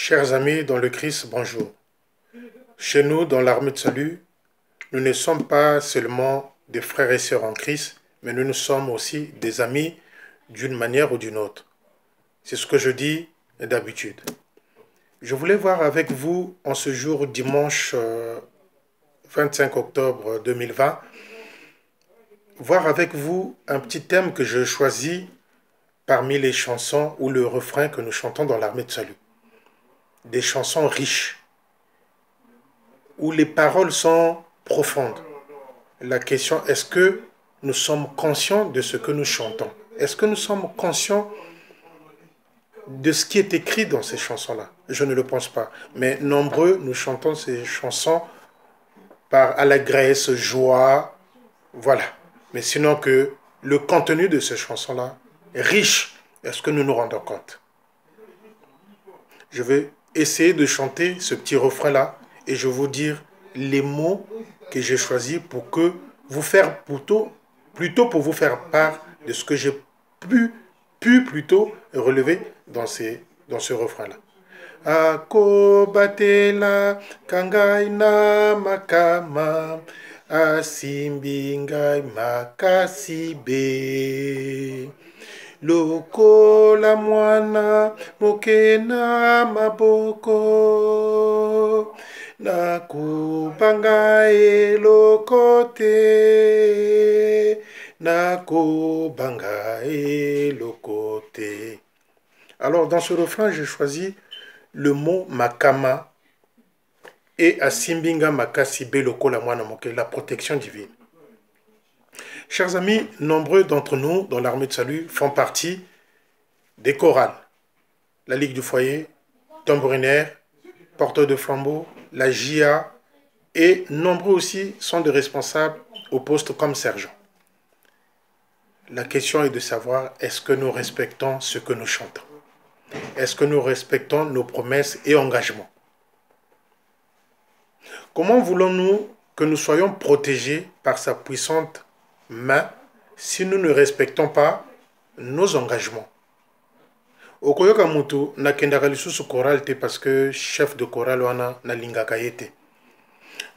Chers amis dans le Christ, bonjour. Chez nous, dans l'armée de salut, nous ne sommes pas seulement des frères et sœurs en Christ, mais nous sommes aussi des amis d'une manière ou d'une autre. C'est ce que je dis d'habitude. Je voulais voir avec vous, en ce jour dimanche 25 octobre 2020, voir avec vous un petit thème que je choisis parmi les chansons ou le refrain que nous chantons dans l'armée de salut. Des chansons riches, où les paroles sont profondes. La question, est-ce que nous sommes conscients de ce que nous chantons? Est-ce que nous sommes conscients de ce qui est écrit dans ces chansons-là? Je ne le pense pas. Mais nombreux, nous chantons ces chansons par allégresse, joie, voilà. Mais sinon que le contenu de ces chansons-là est riche. Est-ce que nous nous rendons compte? Je vais essayer de chanter ce petit refrain-là et je vais vous dire les mots que j'ai choisis pour que vous faire plutôt pour vous faire part de ce que j'ai pu plutôt relever dans ce refrain-là. Akobatela kangai na makama asimbingai makasibe lokola mwana mokena maboko nakubanga eloko te nakubanga eloko te. Alors dans ce refrain j'ai choisi le mot makama et asimbinga makasibe lokola mwana mokena, la protection divine. Chers amis, nombreux d'entre nous dans l'armée de salut font partie des chorales. La Ligue du foyer, tambourinaire, porteur de flambeau, la JA et nombreux aussi sont des responsables au poste comme sergent. La question est de savoir, est-ce que nous respectons ce que nous chantons? Est-ce que nous respectons nos promesses et engagements? Comment voulons-nous que nous soyons protégés par sa puissante main si nous ne respectons pas nos engagements? Okoyoka mutu na kendaka lisusu chorale te parce que chef de chorale wana na lingaka yete.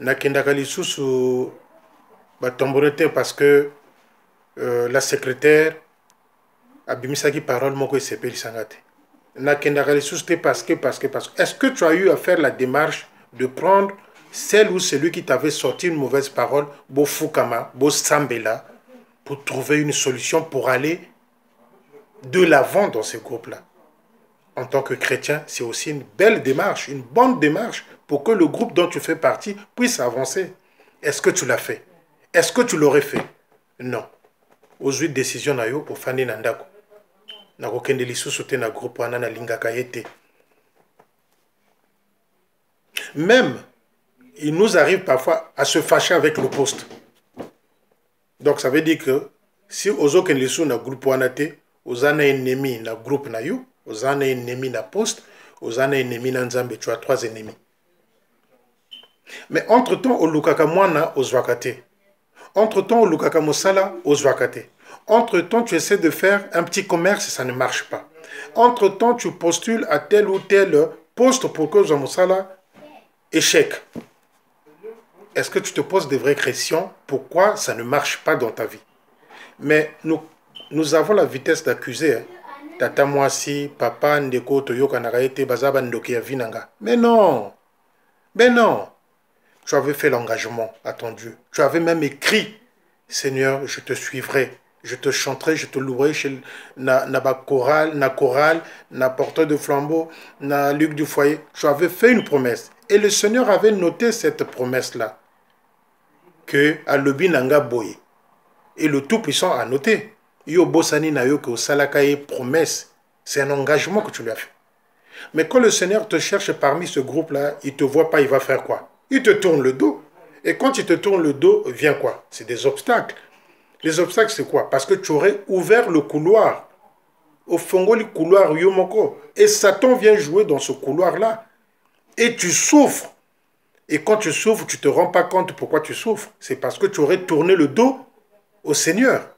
Na kendaka lisusu batombore te parce que la secrétaire abimisaki parole moko esepelisanga te. Na kendaka lisusu te parce que. Est-ce que tu as eu à faire la démarche de prendre celle ou celui qui t'avait sorti une mauvaise parole, bo fukama, bo sambela, pour trouver une solution pour aller de l'avant dans ce groupe-là? En tant que chrétien, c'est aussi une belle démarche, une bonne démarche pour que le groupe dont tu fais partie puisse avancer. Est-ce que tu l'as fait? Est-ce que tu l'aurais fait? Non. Aux 8 décisions na yo, au fani nandako. Na kokende lisusu te na groupe wana na lingaka yete. Même, il nous arrive parfois à se fâcher avec le poste. Donc ça veut dire que si ozo ken lisu na groupe wana te, ozana ennemi na groupe na yo, ozana ennemi na poste, ozana ennemi na nzambe, tu as 3 ennemis. Mais entre-temps, au lukaka mwana ozwakate. Entre-temps, au lukaka mosala ozwakate. Entre-temps, tu essaies de faire un petit commerce, ça ne marche pas. Entre-temps, tu postules à tel ou tel poste pour que mosala échec. Est-ce que tu te poses des vraies questions? Pourquoi ça ne marche pas dans ta vie? Mais nous avons la vitesse d'accuser. Tata mwasi, papa, ndeko, toyoka naraete, bazaba ndoki ya vinanga. Mais non! Mais non! Tu avais fait l'engagement à ton Dieu. Tu avais même écrit, Seigneur, je te suivrai, je te chanterai, je te louerai chez na chorale, na porteur de flambeau, na Ligue du foyer. Tu avais fait une promesse. Et le Seigneur avait noté cette promesse-là. Que alobi nanga boye. Et le Tout-Puissant a noté. Yo bosani na yo que au salakaye promesse. C'est un engagement que tu lui as fait. Mais quand le Seigneur te cherche parmi ce groupe-là, il ne te voit pas, il va faire quoi? Il te tourne le dos. Et quand il te tourne le dos, vient quoi? C'est des obstacles. Les obstacles, c'est quoi? Parce que tu aurais ouvert le couloir. Au fongo, le couloir yomoko. Et Satan vient jouer dans ce couloir-là. Et tu souffres. Et quand tu souffres, tu ne te rends pas compte pourquoi tu souffres. C'est parce que tu aurais tourné le dos au Seigneur.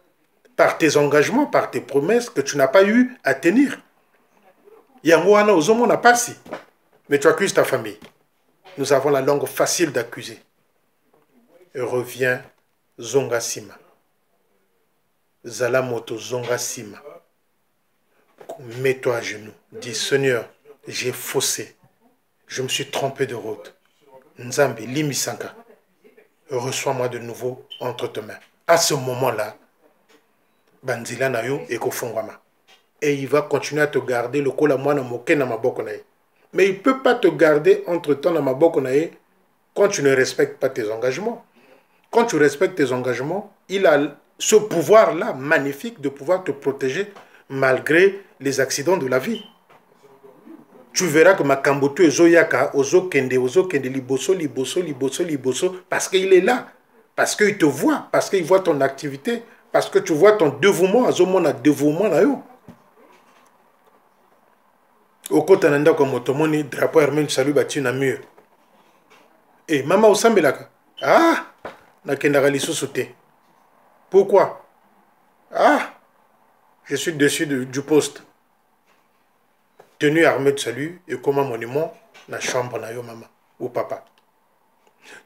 Par tes engagements, par tes promesses que tu n'as pas eu à tenir. Yango wana ozomona pasi. Mais tu accuses ta famille. Nous avons la langue facile d'accuser. Reviens, zonga sima. Zalamoto zonga sima. Mets-toi à genoux. Dis, Seigneur, j'ai faussé. Je me suis trompé de route. Nzambi, limisanka. Reçois-moi de nouveau entre tes mains. À ce moment-là, Banzila Nayo et Kofongwama. Et il va continuer à te garder le kola mwana moke na maboko nae. Mais il ne peut pas te garder entre temps na maboko nae quand tu ne respectes pas tes engagements. Quand tu respectes tes engagements, il a ce pouvoir-là magnifique de pouvoir te protéger malgré les accidents de la vie. Tu verras que Makamboto et Zoyaka, Ozo Kende, Liboso, Liboso, Liboso, Liboso, parce qu'il est là, parce qu'il te voit, parce qu'il voit ton activité, parce que tu vois ton dévouement, Azomona dévouement là yo. Au côté nanda comme motomoni drapeau Hermine salut bati na mur. Et maman osambelaka. Ah, na kendaka lisusu te. Pourquoi? Ah, je suis dessus du poste. Tenue armée de salut et comme un monument dans la chambre na yo maman ou papa.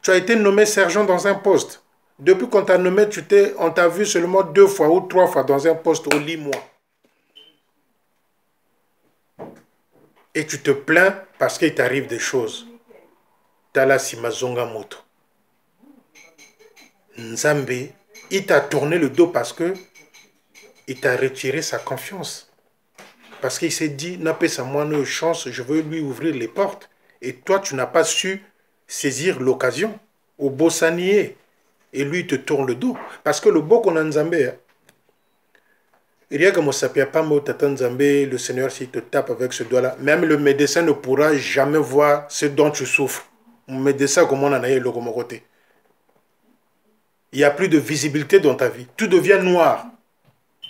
Tu as été nommé sergent dans un poste. Depuis qu'on t'a nommé, on t'a vu seulement 2 fois ou 3 fois dans un poste au lit moi. Et tu te plains parce qu'il t'arrive des choses. Tala Simazonga Moto. Nzambe, il t'a tourné le dos parce que il t'a retiré sa confiance. Parce qu'il s'est dit, n'a pas sa moindre chance, je veux lui ouvrir les portes. Et toi, tu n'as pas su saisir l'occasion. Au bossanier. Et lui, il te tourne le dos. Parce que le beau qu'on a Nzambe, il y a comme ça, pas Nzambe, le Seigneur, s'il te tape avec ce doigt-là, même le médecin ne pourra jamais voir ce dont tu souffres. Le médecin, comme on en a eu le côté. Il n'y a plus de visibilité dans ta vie. Tout devient noir,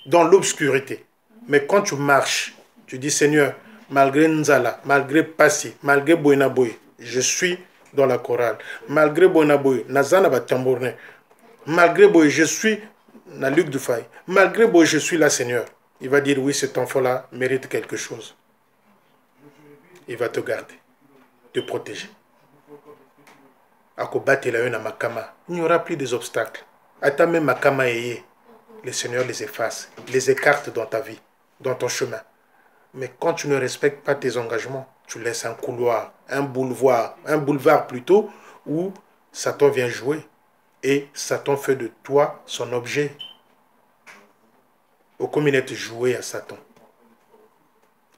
dans l'obscurité. Mais quand tu marches, tu dis, Seigneur, malgré Nzala, malgré Passi, malgré Boinaboy, je suis dans la chorale. Malgré Boinaboy, Nazana va tambourner. Malgré Boy, je suis dans Luc Dufay. Malgré Boy, je suis là, Seigneur. Il va dire, oui, cet enfant-là mérite quelque chose. Il va te garder, te protéger. Il n'y aura plus des obstacles. Atame Makama Eye, le Seigneur les efface, les écarte dans ta vie, dans ton chemin. Mais quand tu ne respectes pas tes engagements, tu laisses un couloir, un boulevard plutôt, où Satan vient jouer. Et Satan fait de toi son objet. Au communauté jouer à Satan.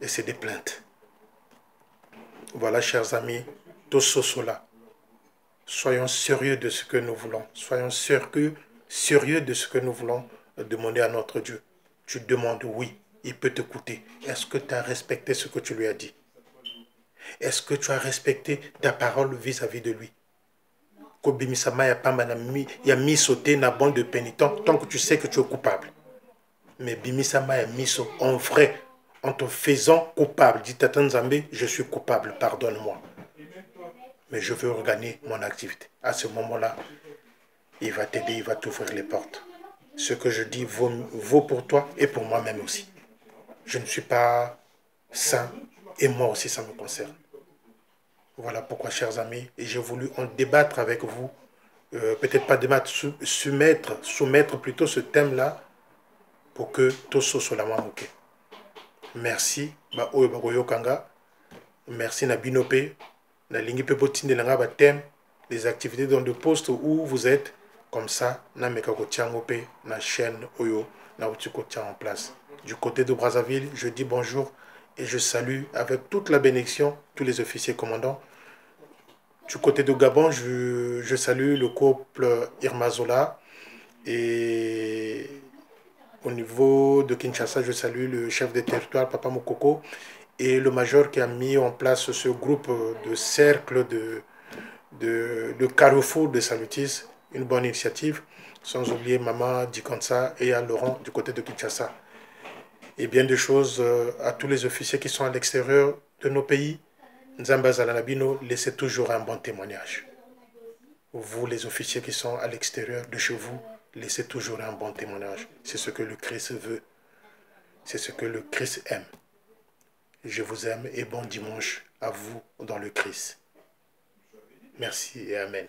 Et c'est des plaintes. Voilà, chers amis, tous cela. Soyons sérieux de ce que nous voulons. Soyons sérieux de ce que nous voulons demander à notre Dieu. Tu demandes oui, il peut t'écouter. Est-ce que tu as respecté ce que tu lui as dit? Est-ce que tu as respecté ta parole vis-à-vis de lui? Il y a mis sauté na bande de pénitents tant que tu sais que tu es coupable. Mais Bimisama a mis en vrai, en te faisant coupable. Dis Tata Nzambe, je suis coupable, pardonne-moi. Mais je veux regagner mon activité. À ce moment-là, il va t'aider, il va t'ouvrir les portes. Ce que je dis vaut pour toi et pour moi-même aussi. Je ne suis pas saint et moi aussi ça me concerne. Voilà pourquoi, chers amis, et j'ai voulu en débattre avec vous. Peut-être pas débattre, soumettre plutôt ce thème-là pour que tout soit la moqué. Merci. Merci na binope. Na lingi pe botinde langa ba thème les activités dans le poste où vous êtes comme ça na meka ko tiangope na chaîne oyo na utiko tient en place. Du côté de Brazzaville, je dis bonjour et je salue avec toute la bénédiction tous les officiers commandants. Du côté de Gabon, je salue le couple Irmazola et au niveau de Kinshasa, je salue le chef de territoire Papa Mokoko et le major qui a mis en place ce groupe de cercle de carrefour de Salutis, une bonne initiative, sans oublier Maman Dikansa et à Laurent du côté de Kinshasa. Et bien de choses à tous les officiers qui sont à l'extérieur de nos pays. Nzamba Zalanabino, laissez toujours un bon témoignage. Vous, les officiers qui sont à l'extérieur de chez vous, laissez toujours un bon témoignage. C'est ce que le Christ veut. C'est ce que le Christ aime. Je vous aime et bon dimanche. à vous dans le Christ. Merci et Amen.